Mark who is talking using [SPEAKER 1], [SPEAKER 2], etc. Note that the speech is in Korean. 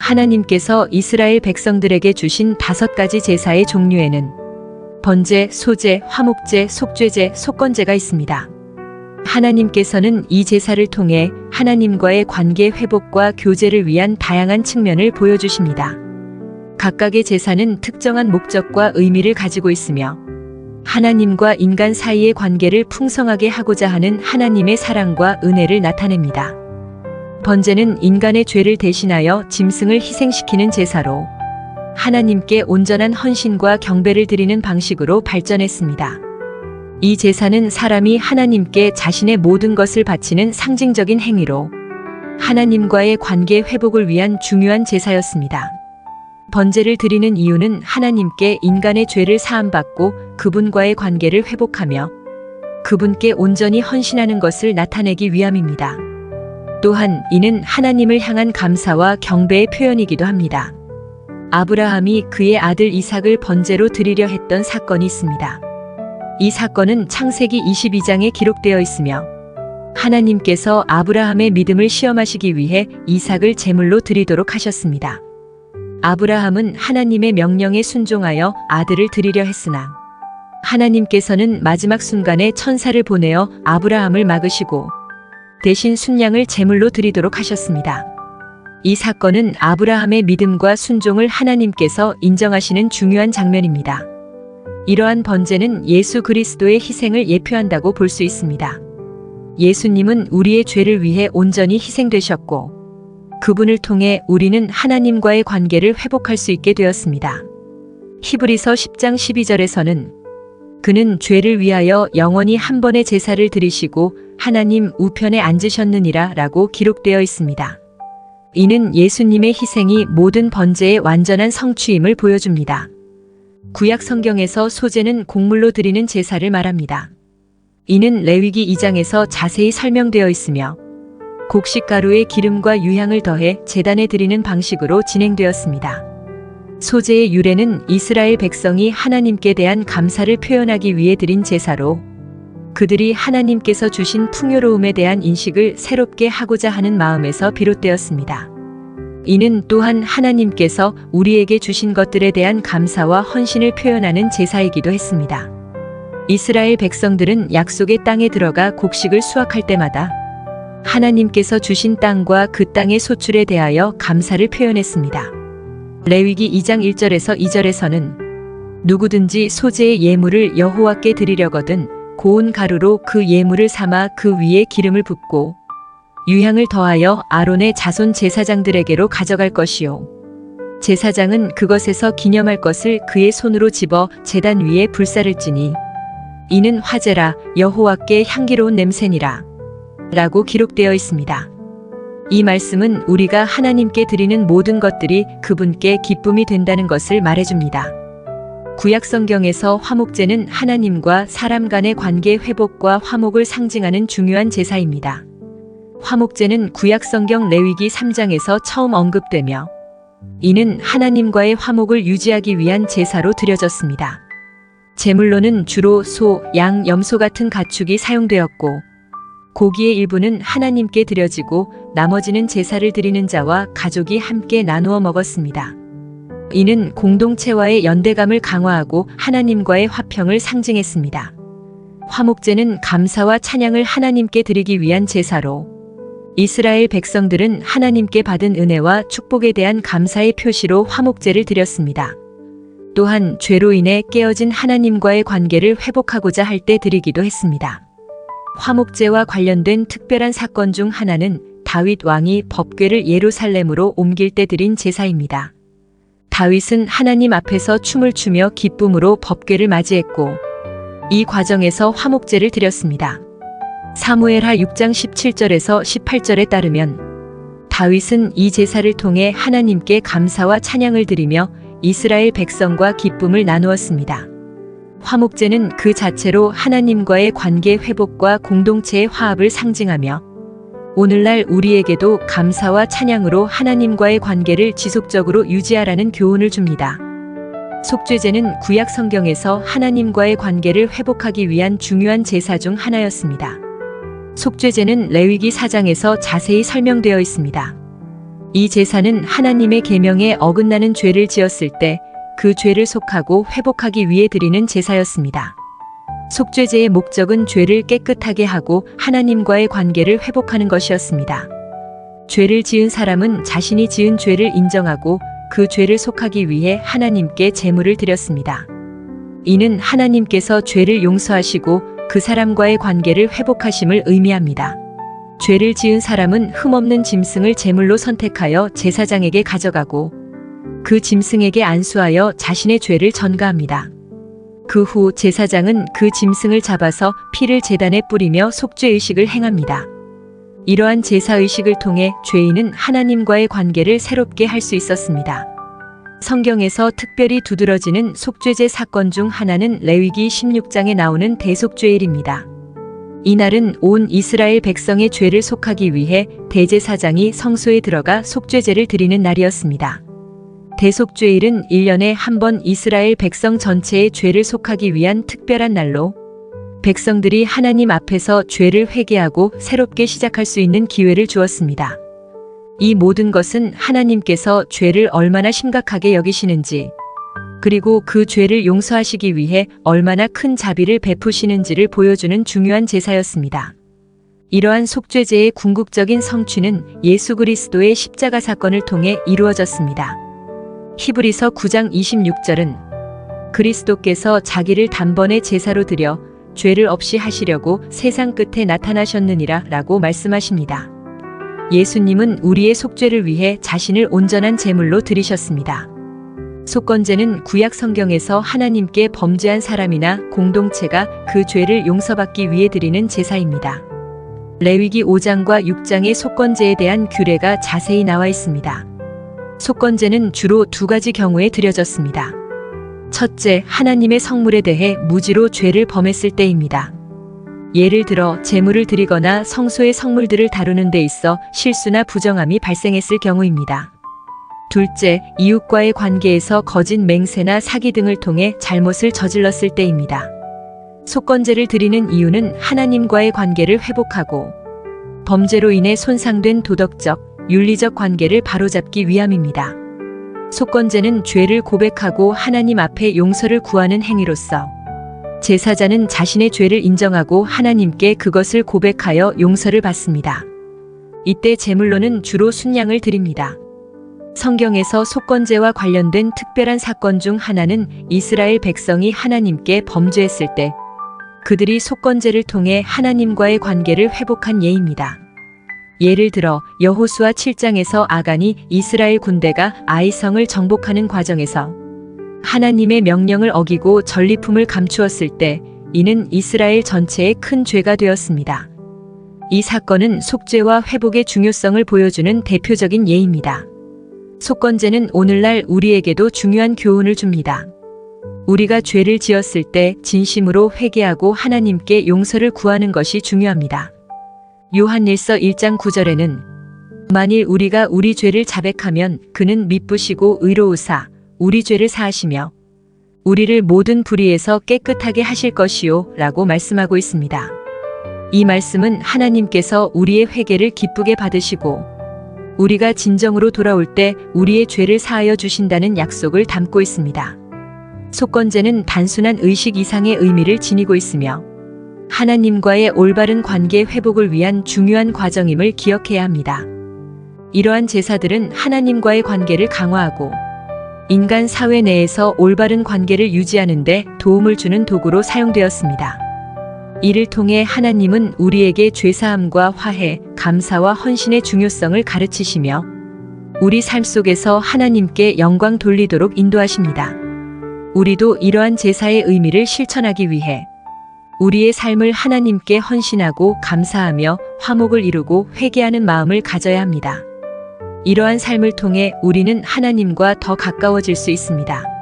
[SPEAKER 1] 하나님께서 이스라엘 백성들에게 주신 5가지 제사의 종류에는 번제, 소제, 화목제, 속죄제, 속건제가 있습니다. 하나님께서는 이 제사를 통해 하나님과의 관계 회복과 교제를 위한 다양한 측면을 보여주십니다. 각각의 제사는 특정한 목적과 의미를 가지고 있으며 하나님과 인간 사이의 관계를 풍성하게 하고자 하는 하나님의 사랑과 은혜를 나타냅니다. 번제는 인간의 죄를 대신하여 짐승을 희생시키는 제사로 하나님께 온전한 헌신과 경배를 드리는 방식으로 발전했습니다. 이 제사는 사람이 하나님께 자신의 모든 것을 바치는 상징적인 행위로 하나님과의 관계 회복을 위한 중요한 제사였습니다. 번제를 드리는 이유는 하나님께 인간의 죄를 사함받고 그분과의 관계를 회복하며 그분께 온전히 헌신하는 것을 나타내기 위함입니다. 또한 이는 하나님을 향한 감사와 경배의 표현이기도 합니다. 아브라함이 그의 아들 이삭을 번제로 드리려 했던 사건이 있습니다. 이 사건은 창세기 22장에 기록되어 있으며 하나님께서 아브라함의 믿음을 시험하시기 위해 이삭을 제물로 드리도록 하셨습니다. 아브라함은 하나님의 명령에 순종하여 아들을 드리려 했으나 하나님께서는 마지막 순간에 천사를 보내어 아브라함을 막으시고 대신 순양을 제물로 드리도록 하셨습니다. 이 사건은 아브라함의 믿음과 순종을 하나님께서 인정하시는 중요한 장면입니다. 이러한 번제는 예수 그리스도의 희생을 예표한다고 볼 수 있습니다. 예수님은 우리의 죄를 위해 온전히 희생되셨고 그분을 통해 우리는 하나님과의 관계를 회복할 수 있게 되었습니다. 히브리서 10장 12절에서는 그는 죄를 위하여 영원히 한 번의 제사를 드리시고 하나님 우편에 앉으셨느니라 라고 기록되어 있습니다. 이는 예수님의 희생이 모든 번제의 완전한 성취임을 보여줍니다. 구약 성경에서 소제는 곡물로 드리는 제사를 말합니다. 이는 레위기 2장에서 자세히 설명되어 있으며 곡식가루에 기름과 유향을 더해 제단에 드리는 방식으로 진행되었습니다. 소제의 유래는 이스라엘 백성이 하나님께 대한 감사를 표현하기 위해 드린 제사로 그들이 하나님께서 주신 풍요로움에 대한 인식을 새롭게 하고자 하는 마음에서 비롯되었습니다. 이는 또한 하나님께서 우리에게 주신 것들에 대한 감사와 헌신을 표현하는 제사이기도 했습니다. 이스라엘 백성들은 약속의 땅에 들어가 곡식을 수확할 때마다 하나님께서 주신 땅과 그 땅의 소출에 대하여 감사를 표현했습니다. 레위기 2장 1절에서 2절에서는 누구든지 소제의 예물을 여호와께 드리려거든 고운 가루로 그 예물을 삼아 그 위에 기름을 붓고 유향을 더하여 아론의 자손 제사장들에게로 가져갈 것이요. 제사장은 그것에서 기념할 것을 그의 손으로 집어 제단 위에 불사를 찌니 이는 화제라 여호와께 향기로운 냄새니라 라고 기록되어 있습니다. 이 말씀은 우리가 하나님께 드리는 모든 것들이 그분께 기쁨이 된다는 것을 말해줍니다. 구약 성경에서 화목제는 하나님과 사람 간의 관계 회복과 화목을 상징하는 중요한 제사입니다. 화목제는 구약 성경 레위기 3장에서 처음 언급되며 이는 하나님과의 화목을 유지하기 위한 제사로 드려졌습니다. 제물로는 주로 소, 양, 염소 같은 가축이 사용되었고 고기의 일부는 하나님께 드려지고 나머지는 제사를 드리는 자와 가족이 함께 나누어 먹었습니다. 이는 공동체와의 연대감을 강화하고 하나님과의 화평을 상징했습니다. 화목제는 감사와 찬양을 하나님께 드리기 위한 제사로 이스라엘 백성들은 하나님께 받은 은혜와 축복에 대한 감사의 표시로 화목제를 드렸습니다. 또한 죄로 인해 깨어진 하나님과의 관계를 회복하고자 할 때 드리기도 했습니다. 화목제와 관련된 특별한 사건 중 하나는 다윗 왕이 법궤를 예루살렘으로 옮길 때 드린 제사입니다. 다윗은 하나님 앞에서 춤을 추며 기쁨으로 법궤를 맞이했고 이 과정에서 화목제를 드렸습니다. 사무엘하 6장 17절에서 18절에 따르면 다윗은 이 제사를 통해 하나님께 감사와 찬양을 드리며 이스라엘 백성과 기쁨을 나누었습니다. 화목제는 그 자체로 하나님과의 관계 회복과 공동체의 화합을 상징하며 오늘날 우리에게도 감사와 찬양으로 하나님과의 관계를 지속적으로 유지하라는 교훈을 줍니다. 속죄제는 구약 성경에서 하나님과의 관계를 회복하기 위한 중요한 제사 중 하나였습니다. 속죄제는 레위기 4장에서 자세히 설명되어 있습니다. 이 제사는 하나님의 계명에 어긋나는 죄를 지었을 때 그 죄를 속하고 회복하기 위해 드리는 제사였습니다. 속죄제의 목적은 죄를 깨끗하게 하고 하나님과의 관계를 회복하는 것이었습니다. 죄를 지은 사람은 자신이 지은 죄를 인정하고 그 죄를 속하기 위해 하나님께 제물을 드렸습니다. 이는 하나님께서 죄를 용서하시고 그 사람과의 관계를 회복하심을 의미합니다. 죄를 지은 사람은 흠없는 짐승을 제물로 선택하여 제사장에게 가져가고 그 짐승에게 안수하여 자신의 죄를 전가합니다. 그 후 제사장은 그 짐승을 잡아서 피를 제단에 뿌리며 속죄의식을 행합니다. 이러한 제사의식을 통해 죄인은 하나님과의 관계를 새롭게 할 수 있었습니다. 성경에서 특별히 두드러지는 속죄제 사건 중 하나는 레위기 16장에 나오는 대속죄일입니다. 이날은 온 이스라엘 백성의 죄를 속하기 위해 대제사장이 성소에 들어가 속죄제를 드리는 날이었습니다. 대속죄일은 1년에 한 번 이스라엘 백성 전체의 죄를 속하기 위한 특별한 날로 백성들이 하나님 앞에서 죄를 회개하고 새롭게 시작할 수 있는 기회를 주었습니다. 이 모든 것은 하나님께서 죄를 얼마나 심각하게 여기시는지, 그리고 그 죄를 용서하시기 위해 얼마나 큰 자비를 베푸시는지를 보여주는 중요한 제사였습니다. 이러한 속죄제의 궁극적인 성취는 예수 그리스도의 십자가 사건을 통해 이루어졌습니다. 히브리서 9장 26절은 그리스도께서 자기를 단번에 제사로 드려 죄를 없이 하시려고 세상 끝에 나타나셨느니라 라고 말씀하십니다. 예수님은 우리의 속죄를 위해 자신을 온전한 제물로 드리셨습니다. 속건제는 구약 성경에서 하나님께 범죄한 사람이나 공동체가 그 죄를 용서받기 위해 드리는 제사입니다. 레위기 5장과 6장의 속건제에 대한 규례가 자세히 나와 있습니다. 속건제는 주로 두 가지 경우에 드려졌습니다. 첫째, 하나님의 성물에 대해 무지로 죄를 범했을 때입니다. 예를 들어 제물을 드리거나 성소의 성물들을 다루는 데 있어 실수나 부정함이 발생했을 경우입니다. 둘째, 이웃과의 관계에서 거짓 맹세나 사기 등을 통해 잘못을 저질렀을 때입니다. 속건제를 드리는 이유는 하나님과의 관계를 회복하고 범죄로 인해 손상된 도덕적, 윤리적 관계를 바로잡기 위함입니다. 속건제는 죄를 고백하고 하나님 앞에 용서를 구하는 행위로서 제사자는 자신의 죄를 인정하고 하나님께 그것을 고백하여 용서를 받습니다. 이때 제물로는 주로 순양을 드립니다. 성경에서 속건제와 관련된 특별한 사건 중 하나는 이스라엘 백성이 하나님께 범죄했을 때 그들이 속건제를 통해 하나님과의 관계를 회복한 예입니다. 예를 들어 여호수아 7장에서 아간이 이스라엘 군대가 아이성을 정복하는 과정에서 하나님의 명령을 어기고 전리품을 감추었을 때 이는 이스라엘 전체의 큰 죄가 되었습니다. 이 사건은 속죄와 회복의 중요성을 보여주는 대표적인 예입니다. 속건제는 오늘날 우리에게도 중요한 교훈을 줍니다. 우리가 죄를 지었을 때 진심으로 회개하고 하나님께 용서를 구하는 것이 중요합니다. 요한일서 1장 9절에는 만일 우리가 우리 죄를 자백하면 그는 미쁘시고 의로우사 우리 죄를 사하시며 우리를 모든 불의에서 깨끗하게 하실 것이요 라고 말씀하고 있습니다. 이 말씀은 하나님께서 우리의 회개를 기쁘게 받으시고 우리가 진정으로 돌아올 때 우리의 죄를 사하여 주신다는 약속을 담고 있습니다. 속건제는 단순한 의식 이상의 의미를 지니고 있으며 하나님과의 올바른 관계 회복을 위한 중요한 과정임을 기억해야 합니다. 이러한 제사들은 하나님과의 관계를 강화하고 인간 사회 내에서 올바른 관계를 유지하는 데 도움을 주는 도구로 사용되었습니다. 이를 통해 하나님은 우리에게 죄사함과 화해, 감사와 헌신의 중요성을 가르치시며 우리 삶 속에서 하나님께 영광 돌리도록 인도하십니다. 우리도 이러한 제사의 의미를 실천하기 위해 우리의 삶을 하나님께 헌신하고 감사하며 화목을 이루고 회개하는 마음을 가져야 합니다. 이러한 삶을 통해 우리는 하나님과 더 가까워질 수 있습니다.